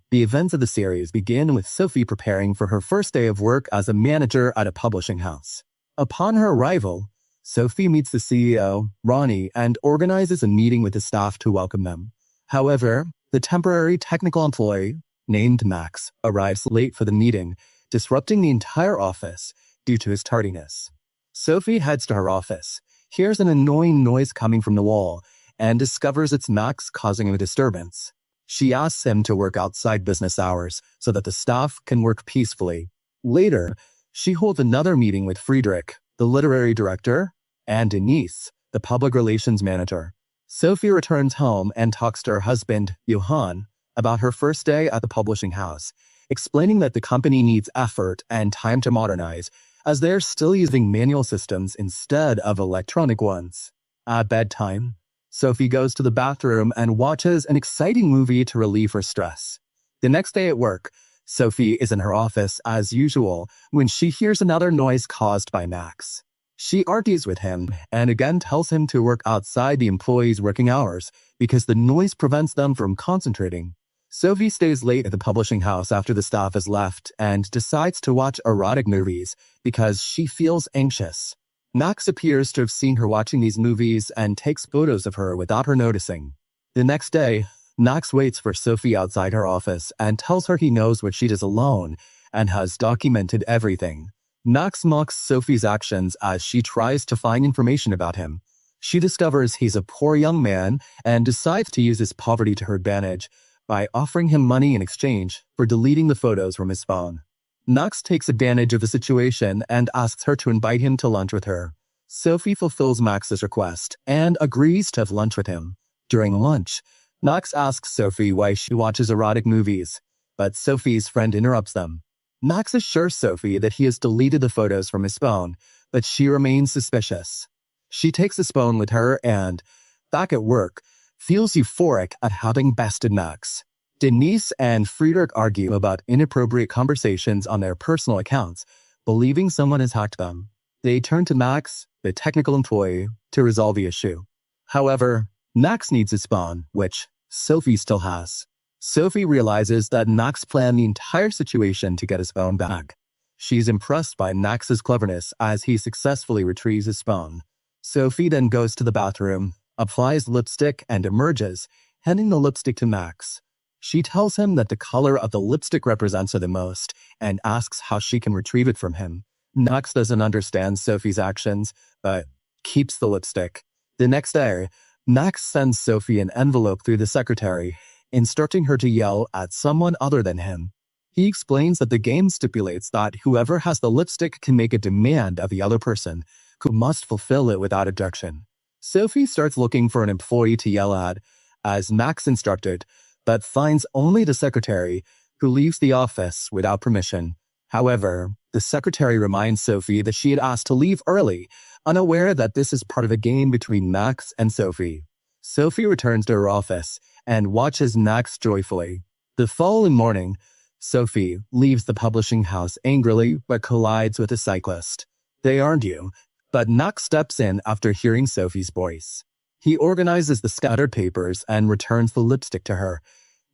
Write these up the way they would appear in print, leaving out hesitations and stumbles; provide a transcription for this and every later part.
The events of the series begin with Sophie preparing for her first day of work as a manager at a publishing house. Upon her arrival, Sophie meets the CEO, Ronnie, and organizes a meeting with the staff to welcome them. However, the temporary technical employee, named Max, arrives late for the meeting, disrupting the entire office due to his tardiness. Sophie heads to her office, hears an annoying noise coming from the wall, and discovers it's Max causing a disturbance. She asks him to work outside business hours so that the staff can work peacefully. Later, she holds another meeting with Friedrich, the literary director, and Denise, the public relations manager. Sophie returns home and talks to her husband, Johann, about her first day at the publishing house, explaining that the company needs effort and time to modernize, as they're still using manual systems instead of electronic ones. At bedtime, Sophie goes to the bathroom and watches an exciting movie to relieve her stress. The next day at work, Sophie is in her office as usual when she hears another noise caused by Max. She argues with him and again tells him to work outside the employees' working hours because the noise prevents them from concentrating. Sophie stays late at the publishing house after the staff has left and decides to watch erotic movies because she feels anxious. Max appears to have seen her watching these movies and takes photos of her without her noticing. The next day, Max waits for Sophie outside her office and tells her he knows what she does alone and has documented everything. Max mocks Sophie's actions as she tries to find information about him. She discovers he's a poor young man and decides to use his poverty to her advantage by offering him money in exchange for deleting the photos from his phone. Max takes advantage of the situation and asks her to invite him to lunch with her. Sophie fulfills Max's request and agrees to have lunch with him. During lunch, Max asks Sophie why she watches erotic movies, but Sophie's friend interrupts them. Max assures Sophie that he has deleted the photos from his phone, but she remains suspicious. She takes his phone with her and, back at work, feels euphoric at having bested Max. Denise and Friedrich argue about inappropriate conversations on their personal accounts, believing someone has hacked them. They turn to Max, the technical employee, to resolve the issue. However, Max needs his phone, which Sophie still has. Sophie realizes that Max planned the entire situation to get his phone back. She's impressed by Max's cleverness as he successfully retrieves his phone. Sophie then goes to the bathroom, applies lipstick, and emerges, handing the lipstick to Max. She tells him that the color of the lipstick represents her the most and asks how she can retrieve it from him. Max doesn't understand Sophie's actions, but keeps the lipstick. The next day, Max sends Sophie an envelope through the secretary, instructing her to yell at someone other than him. He explains that the game stipulates that whoever has the lipstick can make a demand of the other person, who must fulfill it without objection. Sophie starts looking for an employee to yell at, as Max instructed, but finds only the secretary, who leaves the office without permission. However, the secretary reminds Sophie that she had asked to leave early, unaware that this is part of a game between Max and Sophie. Sophie returns to her office and watches Max joyfully. The following morning, Sophie leaves the publishing house angrily but collides with a cyclist. They argue, but Max steps in after hearing Sophie's voice. He organizes the scattered papers and returns the lipstick to her,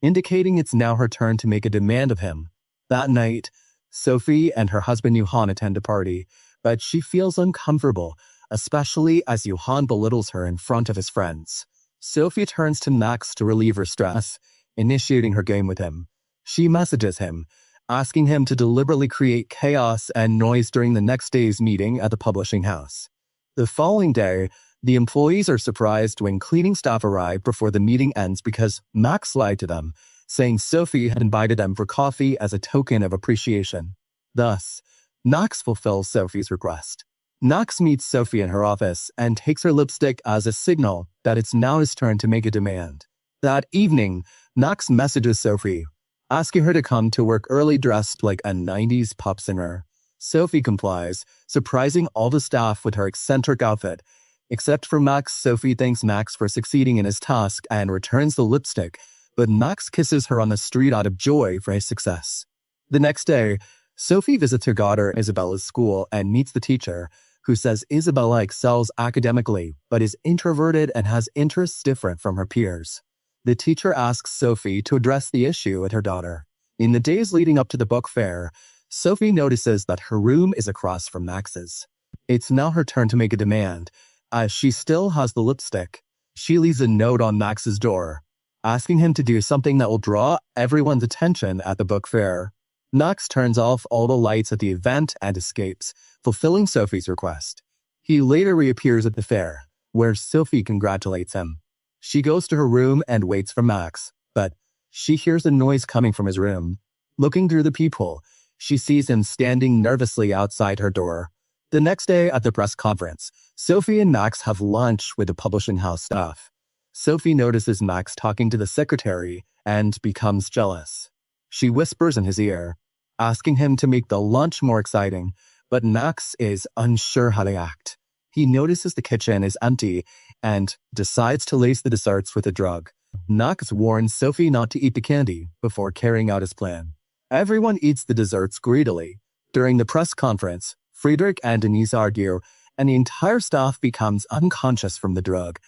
indicating it's now her turn to make a demand of him. That night, Sophie and her husband Johann attend a party, but she feels uncomfortable, especially as Johann belittles her in front of his friends. Sophie turns to Max to relieve her stress, initiating her game with him. She messages him, asking him to deliberately create chaos and noise during the next day's meeting at the publishing house. The following day, the employees are surprised when cleaning staff arrive before the meeting ends because Max lied to them, saying Sophie had invited them for coffee as a token of appreciation. Thus, Max fulfills Sophie's request. Max meets Sophie in her office and takes her lipstick as a signal that it's now his turn to make a demand. That evening, Max messages Sophie, asking her to come to work early dressed like a 90s pop singer. Sophie complies, surprising all the staff with her eccentric outfit. Except for Max, Sophie thanks Max for succeeding in his task and returns the lipstick, but Max kisses her on the street out of joy for his success. The next day, Sophie visits her daughter Isabella's school and meets the teacher, who says Isabella excels academically but is introverted and has interests different from her peers. The teacher asks Sophie to address the issue with her daughter. In the days leading up to the book fair, Sophie notices that her room is across from Max's. It's now her turn to make a demand. As she still has the lipstick, she leaves a note on Max's door, asking him to do something that will draw everyone's attention at the book fair. Max turns off all the lights at the event and escapes, fulfilling Sophie's request. He later reappears at the fair, where Sophie congratulates him. She goes to her room and waits for Max, but she hears a noise coming from his room. Looking through the peephole, she sees him standing nervously outside her door. The next day at the press conference, Sophie and Max have lunch with the publishing house staff. Sophie notices Max talking to the secretary and becomes jealous. She whispers in his ear, asking him to make the lunch more exciting, but Max is unsure how to act. He notices the kitchen is empty and decides to lace the desserts with a drug. Max warns Sophie not to eat the candy before carrying out his plan. Everyone eats the desserts greedily. During the press conference, Friedrich and Denise argue, and the entire staff becomes unconscious from the drug,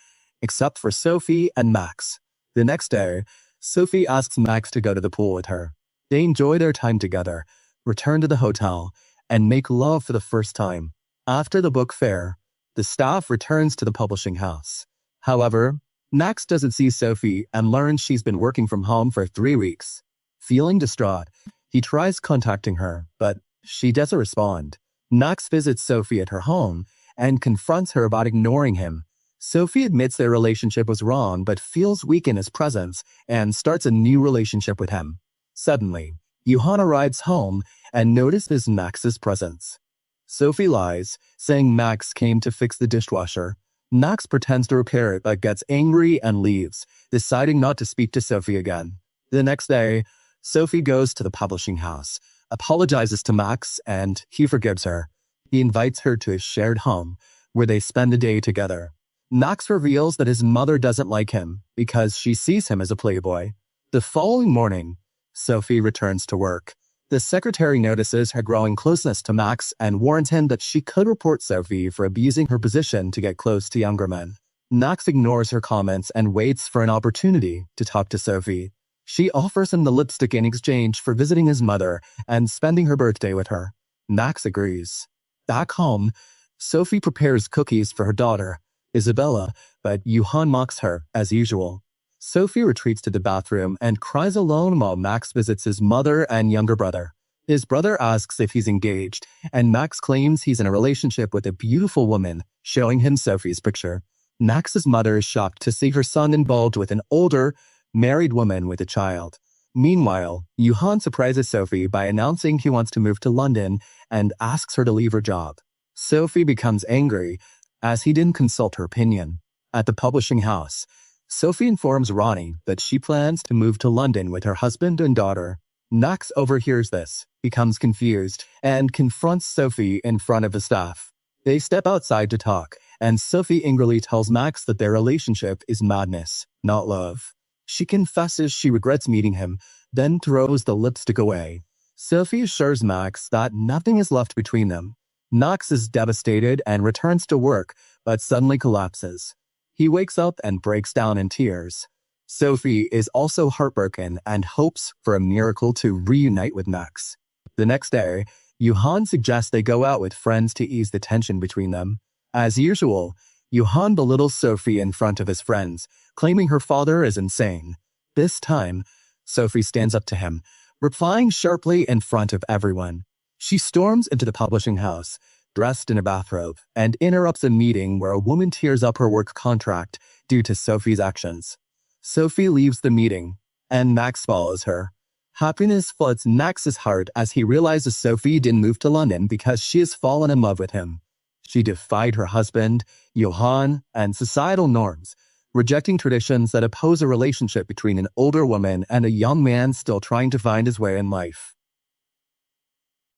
except for Sophie and Max. The next day, Sophie asks Max to go to the pool with her. They enjoy their time together, return to the hotel, and make love for the first time. After the book fair, the staff returns to the publishing house. However, Max doesn't see Sophie and learns she's been working from home for 3 weeks. Feeling distraught, he tries contacting her, but she doesn't respond. Max visits Sophie at her home and confronts her about ignoring him. Sophie admits their relationship was wrong but feels weak in his presence and starts a new relationship with him. Suddenly, Johann arrives home and notices Max's presence. Sophie lies, saying Max came to fix the dishwasher. Max pretends to repair it but gets angry and leaves, deciding not to speak to Sophie again. The next day, Sophie goes to the publishing house, apologizes to Max, and he forgives her. He invites her to his shared home, where they spend the day together. Max reveals that his mother doesn't like him because she sees him as a playboy. The following morning, Sophie returns to work. The secretary notices her growing closeness to Max and warns him that she could report Sophie for abusing her position to get close to younger men. Max ignores her comments and waits for an opportunity to talk to Sophie. She offers him the lipstick in exchange for visiting his mother and spending her birthday with her. Max agrees. Back home, Sophie prepares cookies for her daughter, Isabella, but Johann mocks her as usual. Sophie retreats to the bathroom and cries alone while Max visits his mother and younger brother. His brother asks if he's engaged, and Max claims he's in a relationship with a beautiful woman, showing him Sophie's picture. Max's mother is shocked to see her son involved with an older, married woman with a child. Meanwhile, Johann surprises Sophie by announcing he wants to move to London and asks her to leave her job. Sophie becomes angry as he didn't consult her opinion. At the publishing house, Sophie informs Ronnie that she plans to move to London with her husband and daughter. Max overhears this, becomes confused, and confronts Sophie in front of the staff. They step outside to talk, and Sophie angrily tells Max that their relationship is madness, not love. She confesses she regrets meeting him, then throws the lipstick away. Sophie assures Max that nothing is left between them. Max is devastated and returns to work, but suddenly collapses. He wakes up and breaks down in tears. Sophie is also heartbroken and hopes for a miracle to reunite with Max. The next day, Johann suggests they go out with friends to ease the tension between them. As usual, Johann belittles Sophie in front of his friends, claiming her father is insane. This time, Sophie stands up to him, replying sharply in front of everyone. She storms into the publishing house, dressed in a bathrobe, and interrupts a meeting where a woman tears up her work contract due to Sophie's actions. Sophie leaves the meeting, and Max follows her. Happiness floods Max's heart as he realizes Sophie didn't move to London because she has fallen in love with him. She defied her husband, Johann, and societal norms, rejecting traditions that oppose a relationship between an older woman and a young man still trying to find his way in life.